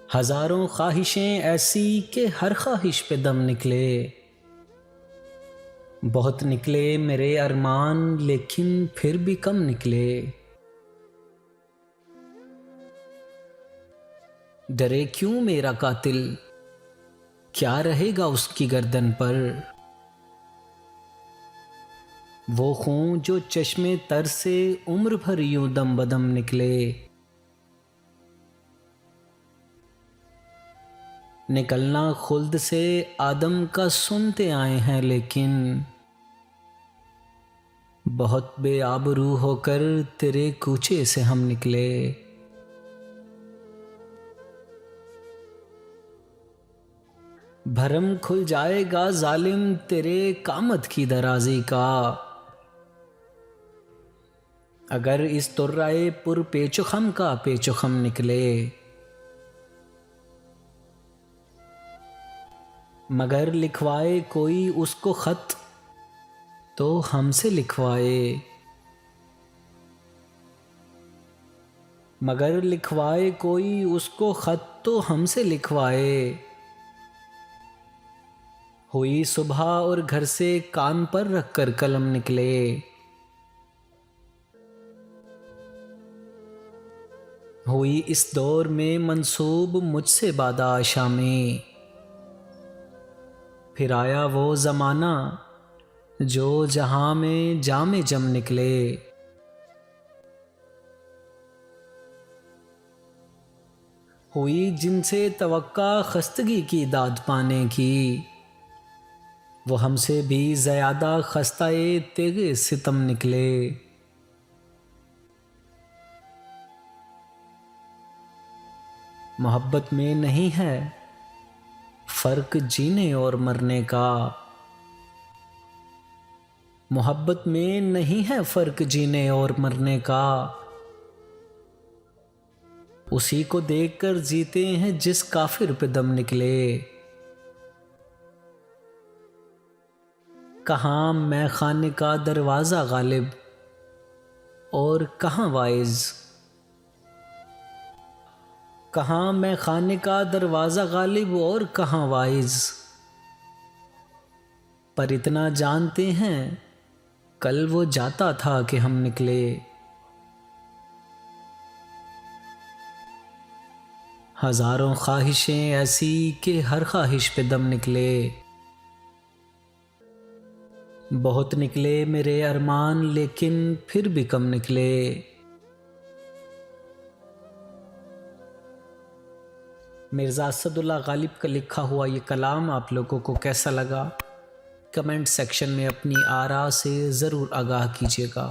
हजारों ख्वाहिशें ऐसी कि हर ख्वाहिश पे दम निकले। बहुत निकले मेरे अरमान लेकिन फिर भी कम निकले। डरे क्यों मेरा कातिल, क्या रहेगा उसकी गर्दन पर। वो खून जो चश्मे तर से उम्र भर यूं दम बदम निकले। निकलना खुल्द से आदम का सुनते आए हैं लेकिन बहुत बेआबरू होकर तेरे कूचे से हम निकले। भरम खुल जाएगा जालिम तेरे कामत की दराजी का, अगर इस तुर्राए पुर पेचुखम का पेचुखम निकले। मगर लिखवाए कोई उसको खत तो हमसे लिखवाए। मगर लिखवाए कोई उसको खत तो हमसे लिखवाए। हुई सुबह और घर से कान पर रखकर कलम निकले। हुई इस दौर में मंसूब मुझसे बादा आशा में। फिर आया वो ज़माना जो जहां में जामे जम निकले। हुई जिनसे तवक्का खस्तगी की दाद पाने की, वो हमसे भी ज़्यादा खस्ताए तेगे सितम निकले। मोहब्बत में नहीं है फ़र्क जीने और मरने का। मोहब्बत में नहीं है फ़र्क जीने और मरने का। उसी को देखकर जीते हैं जिस काफिर पे दम निकले। कहाँ मैं खाने का दरवाज़ा गालिब और कहाँ वाइज। कहाँ मैं खाने का दरवाज़ा गालिब और कहाँ वाइज। पर इतना जानते हैं कल वो जाता था कि हम निकले। हजारों ख्वाहिशें ऐसी कि हर ख्वाहिश पे दम निकले। बहुत निकले मेरे अरमान लेकिन फिर भी कम निकले। मिर्ज़ा असदुल्ला गालिब का लिखा हुआ ये कलाम आप लोगों को कैसा लगा, कमेंट सेक्शन में अपनी आरा से ज़रूर आगाह कीजिएगा।